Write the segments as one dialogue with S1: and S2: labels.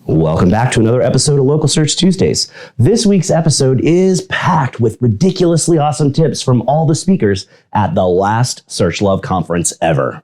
S1: Welcome back to another episode of Local Search Tuesdays. This week's episode is packed with ridiculously awesome tips from all the speakers at the last SearchLove conference ever.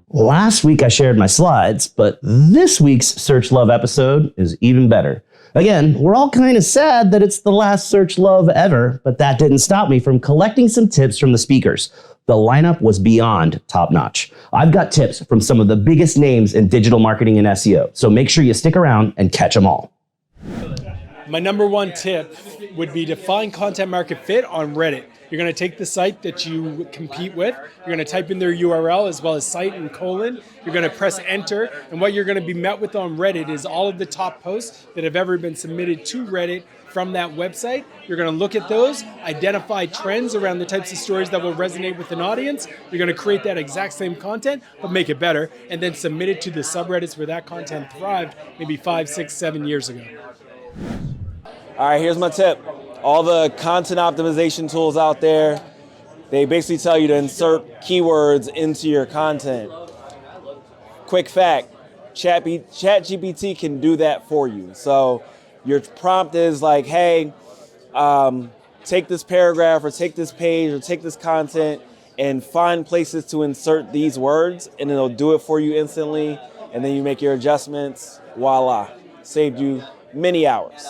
S1: Last week I shared my slides, but this week's SearchLove episode is even better. Again, we're all kind of sad that it's the last SearchLove ever, but that didn't stop me from collecting some tips from the speakers. The lineup was beyond top-notch. I've got tips from some of the biggest names in digital marketing and SEO, so make sure you stick around and catch them all.
S2: My number one tip would be to find content market fit on Reddit. You're going to take the site that you compete with, you're going to type in their URL as well as site and colon, you're going to press enter, and what you're going to be met with on Reddit is all of the top posts that have ever been submitted to Reddit from that website. You're going to look at those, identify trends around the types of stories that will resonate with an audience. You're going to create that exact same content, but make it better, and then submit it to the subreddits where that content thrived maybe 5, 6, 7 years ago.
S3: All right, here's my tip. All the content optimization tools out there, they basically tell you to insert keywords into your content. Quick fact, ChatGPT can do that for you. So your prompt is like, hey, take this paragraph or take this page or take this content and find places to insert these words, and it'll do it for you instantly. And then you make your adjustments, voila, saved you many hours.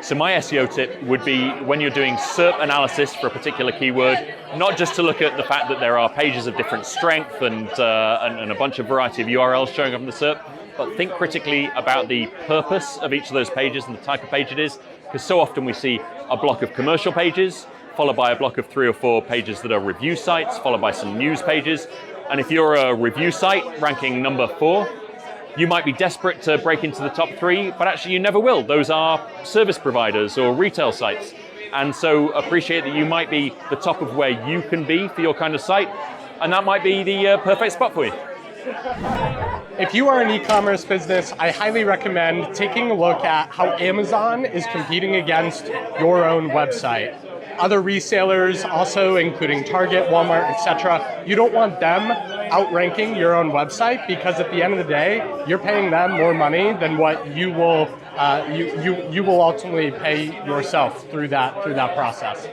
S4: So my SEO tip would be when you're doing SERP analysis for a particular keyword, not just to look at the fact that there are pages of different strength and a bunch of variety of URLs showing up in the SERP, but think critically about the purpose of each of those pages and the type of page it is, because so often we see a block of commercial pages, followed by a block of 3 or 4 pages that are review sites, followed by some news pages. And if you're a review site ranking number 4, you might be desperate to break into the top 3, but actually you never will. Those are service providers or retail sites. And so appreciate that you might be the top of where you can be for your kind of site, and that might be the perfect spot for you.
S5: If you are an e-commerce business, I highly recommend taking a look at how Amazon is competing against your own website. Other resellers, also including Target, Walmart, etc., you don't want them outranking your own website, because at the end of the day, you're paying them more money than what you will you will ultimately pay yourself through that process.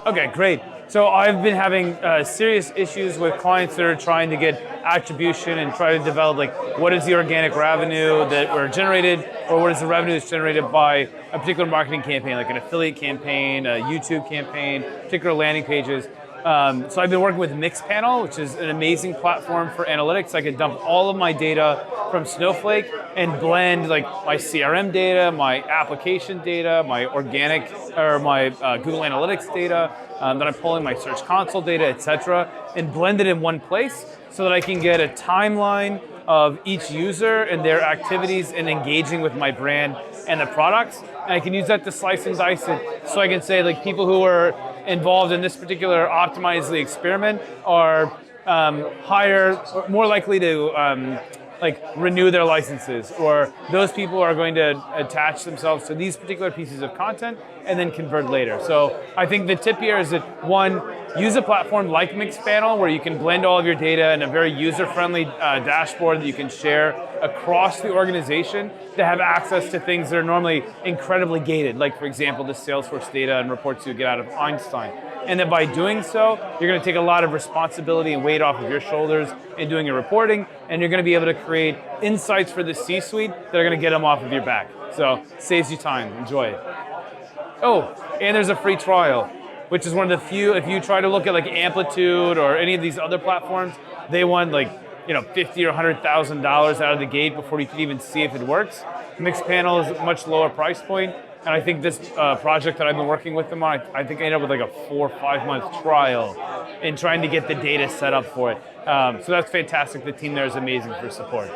S6: Okay, great. So I've been having serious issues with clients that are trying to get attribution and try to develop, like, what is the organic revenue that were generated, or what is the revenue that's generated by a particular marketing campaign, like an affiliate campaign, a YouTube campaign, particular landing pages. So I've been working with Mixpanel, which is an amazing platform for analytics. I can dump all of my data from Snowflake and blend like my CRM data, my application data, my organic or my Google Analytics data, that I'm pulling my Search Console data, etc., and blend it in one place so that I can get a timeline of each user and their activities and engaging with my brand and the products. And I can use that to slice and dice it, so I can say, like, people who are involved in this particular Optimizely experiment are more likely to renew their licenses, or those people are going to attach themselves to these particular pieces of content and then convert later. So I think the tip here is that, one, use a platform like Mixpanel where you can blend all of your data in a very user-friendly dashboard that you can share across the organization to have access to things that are normally incredibly gated, like, for example, the Salesforce data and reports you get out of Einstein. And that by doing so, you're going to take a lot of responsibility and weight off of your shoulders in doing your reporting, and you're going to be able to create insights for the C-suite that are going to get them off of your back. So, saves you time. Enjoy it. Oh, and there's a free trial, which is one of the few. If you try to look at like Amplitude or any of these other platforms, they want $50,000 or $100,000 out of the gate before you can even see if it works. Mixpanel is a much lower price point, and I think this project that I've been working with them on, I think I ended up with like a 4 or 5 month trial in trying to get the data set up for it. So that's fantastic. The team there is amazing for support.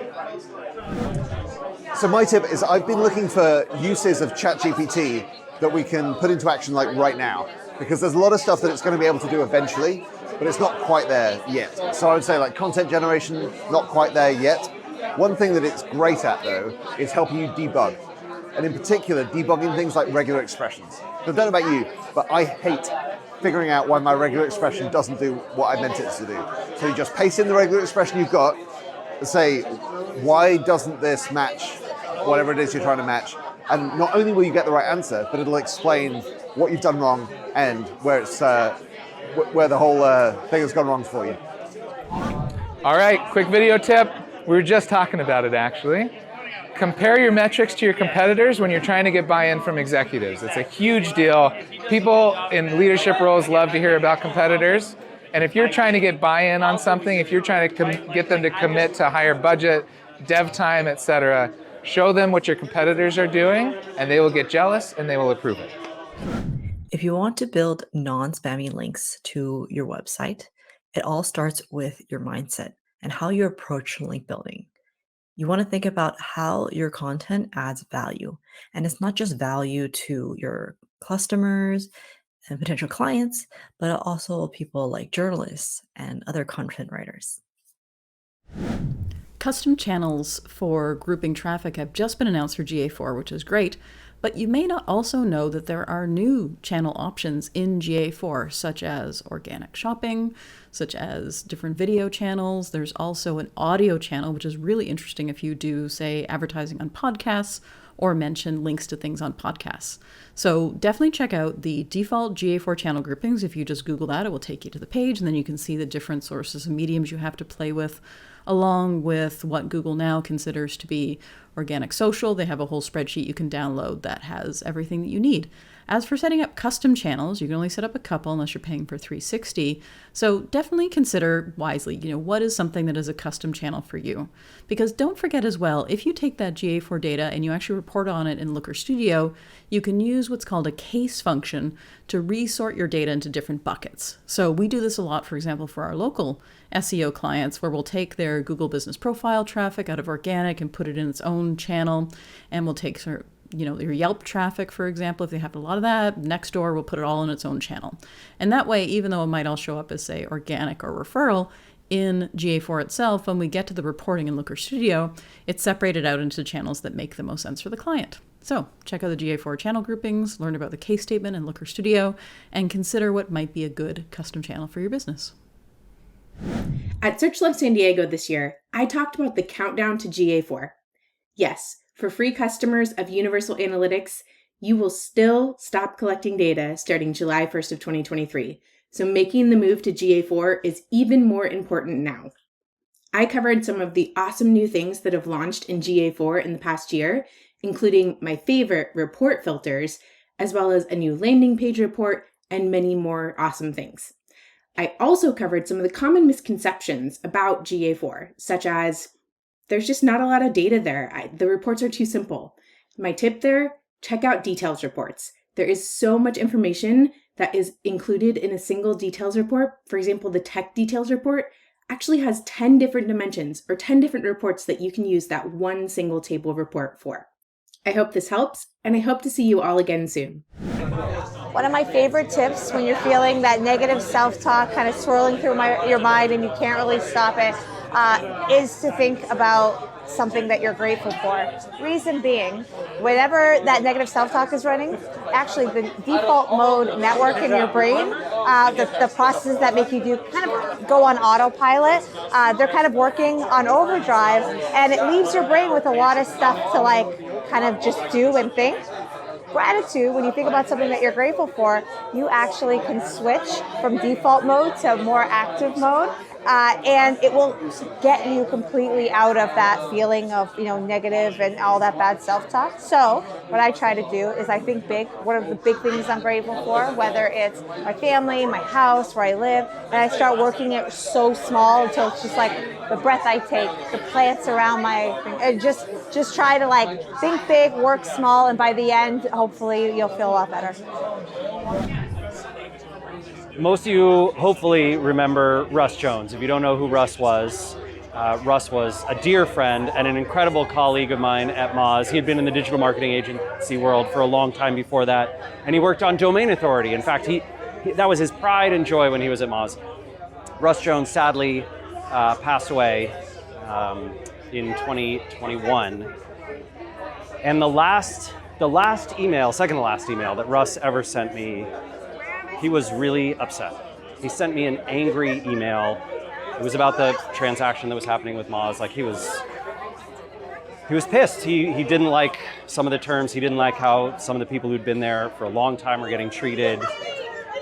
S7: So my tip is, I've been looking for uses of ChatGPT that we can put into action like right now, because there's a lot of stuff that it's going to be able to do eventually, but it's not quite there yet. So I would say, like, content generation, not quite there yet. One thing that it's great at, though, is helping you debug. and in particular, debugging things like regular expressions. I don't know about you, but I hate figuring out why my regular expression doesn't do what I meant it to do. So you just paste in the regular expression you've got, and say, why doesn't this match whatever it is you're trying to match? And not only will you get the right answer, but it'll explain what you've done wrong and where it's where the whole thing has gone wrong for you.
S8: All right, quick video tip. We were just talking about it actually. Compare your metrics to your competitors when you're trying to get buy-in from executives. It's a huge deal. People in leadership roles love to hear about competitors. And if you're trying to get buy-in on something, if you're trying to get them to commit to higher budget, dev time, etc., show them what your competitors are doing, and they will get jealous and they will approve it.
S9: If you want to build non-spammy links to your website, it all starts with your mindset and how you approach link building. You want to think about how your content adds value. And it's not just value to your customers and potential clients, but also people like journalists and other content writers.
S10: Custom channels for grouping traffic have just been announced for GA4, which is great, but you may not also know that there are new channel options in GA4, such as organic shopping, such as different video channels. There's also an audio channel, which is really interesting if you do, say, advertising on podcasts or mention links to things on podcasts. So definitely check out the default GA4 channel groupings. If you just Google that, it will take you to the page, and then you can see the different sources and mediums you have to play with, along with what Google now considers to be organic social. They have a whole spreadsheet you can download that has everything that you need. As for setting up custom channels, you can only set up a couple unless you're paying for 360. So definitely consider wisely, what is something that is a custom channel for you? Because don't forget as well, if you take that GA4 data and you actually report on it in Looker Studio, you can use what's called a case function to resort your data into different buckets. So we do this a lot, for example, for our local SEO clients, where we'll take their Google Business Profile traffic out of organic and put it in its own channel, and we'll take your Yelp traffic, for example, if they have a lot of that, Nextdoor will put it all in its own channel. And that way, even though it might all show up as, say, organic or referral in GA4 itself, when we get to the reporting in Looker Studio, it's separated out into channels that make the most sense for the client. So check out the GA4 channel groupings, learn about the case statement in Looker Studio, and consider what might be a good custom channel for your business.
S11: At SearchLove San Diego this year, I talked about the countdown to GA4. Yes, for free customers of Universal Analytics, you will still stop collecting data starting July 1st of 2023. So making the move to GA4 is even more important now. I covered some of the awesome new things that have launched in GA4 in the past year, including my favorite report filters, as well as a new landing page report and many more awesome things. I also covered some of the common misconceptions about GA4, such as there's just not a lot of data there. The reports are too simple. My tip there, check out details reports. There is so much information that is included in a single details report. For example, the tech details report actually has 10 different dimensions or 10 different reports that you can use that one single table report for. I hope this helps, and I hope to see you all again soon.
S12: One of my favorite tips when you're feeling that negative self-talk kind of swirling through your mind and you can't really stop it is to think about something that you're grateful for. Reason being, whenever that negative self-talk is running, actually the default mode network in your brain, the processes that make you kind of go on autopilot, they're kind of working on overdrive, and it leaves your brain with a lot of stuff to kind of just do and think. Gratitude, when you think about something that you're grateful for, you actually can switch from default mode to more active mode, and it will get you completely out of that feeling of negative and all that bad self-talk. So what I try to do is I think big. What are the big things I'm grateful for? Whether it's my family, my house, where I live, and I start working it so small until it's just like the breath I take, the plants around my thing, and just try to think big, work small, and by the end, hopefully you'll feel a lot better.
S13: Most of you hopefully remember Russ Jones. If you don't know who Russ was a dear friend and an incredible colleague of mine at Moz. He had been in the digital marketing agency world for a long time before that, and he worked on domain authority. In fact, that was his pride and joy when he was at Moz. Russ Jones sadly passed away in 2021. And the last The last email, second to last email that Russ ever sent me, he was really upset. He sent me an angry email. It was about the transaction that was happening with Moz. Like he was pissed. He didn't like some of the terms. He didn't like how some of the people who'd been there for a long time were getting treated.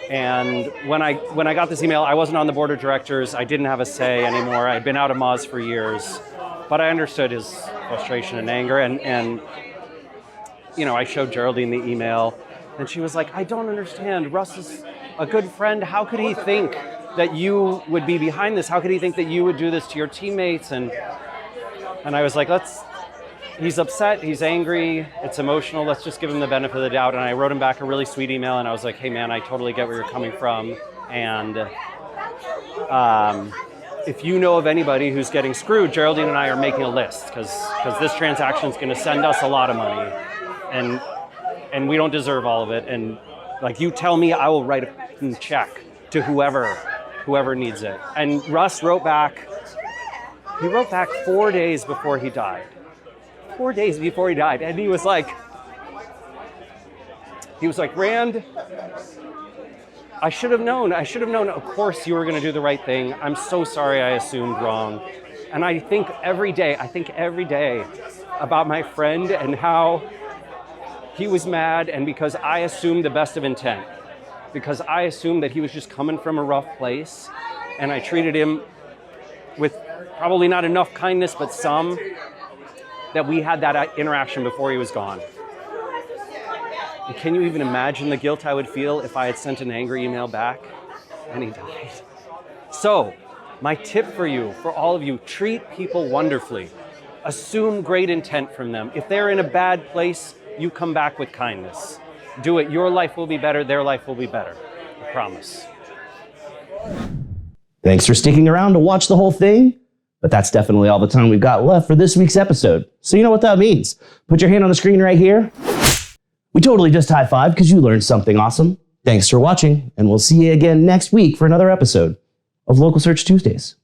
S13: And when I got this email, I wasn't on the board of directors. I didn't have a say anymore. I'd been out of Moz for years, but I understood his frustration and anger. And you know, I showed Geraldine the email, and she was like, I don't understand. Russ is a good friend. How could he think that you would be behind this? How could he think that you would do this to your teammates? And I was like, he's upset, he's angry, it's emotional, let's just give him the benefit of the doubt. And I wrote him back a really sweet email, and I was like, hey man, I totally get where you're coming from. And if you know of anybody who's getting screwed, Geraldine and I are making a list, because this transaction is gonna send us a lot of money. And we don't deserve all of it. And like, you tell me, I will write a check to whoever needs it. And Russ wrote back, he wrote back 4 days before he died. 4 days before he died. And he was like, Rand, I should have known. Of course you were gonna do the right thing. I'm so sorry I assumed wrong. And I think every day about my friend and how he was mad, and because I assumed the best of intent, because I assumed that he was just coming from a rough place, and I treated him with probably not enough kindness, but some, that we had that interaction before he was gone. And can you even imagine the guilt I would feel if I had sent an angry email back and he died? So, my tip for you, for all of you, treat people wonderfully. Assume great intent from them. If they're in a bad place, you come back with kindness. Do it. Your life will be better. Their life will be better. I promise.
S1: Thanks for sticking around to watch the whole thing. But that's definitely all the time we've got left for this week's episode. So you know what that means. Put your hand on the screen right here. We totally just high-fived because you learned something awesome. Thanks for watching, and we'll see you again next week for another episode of Local Search Tuesdays.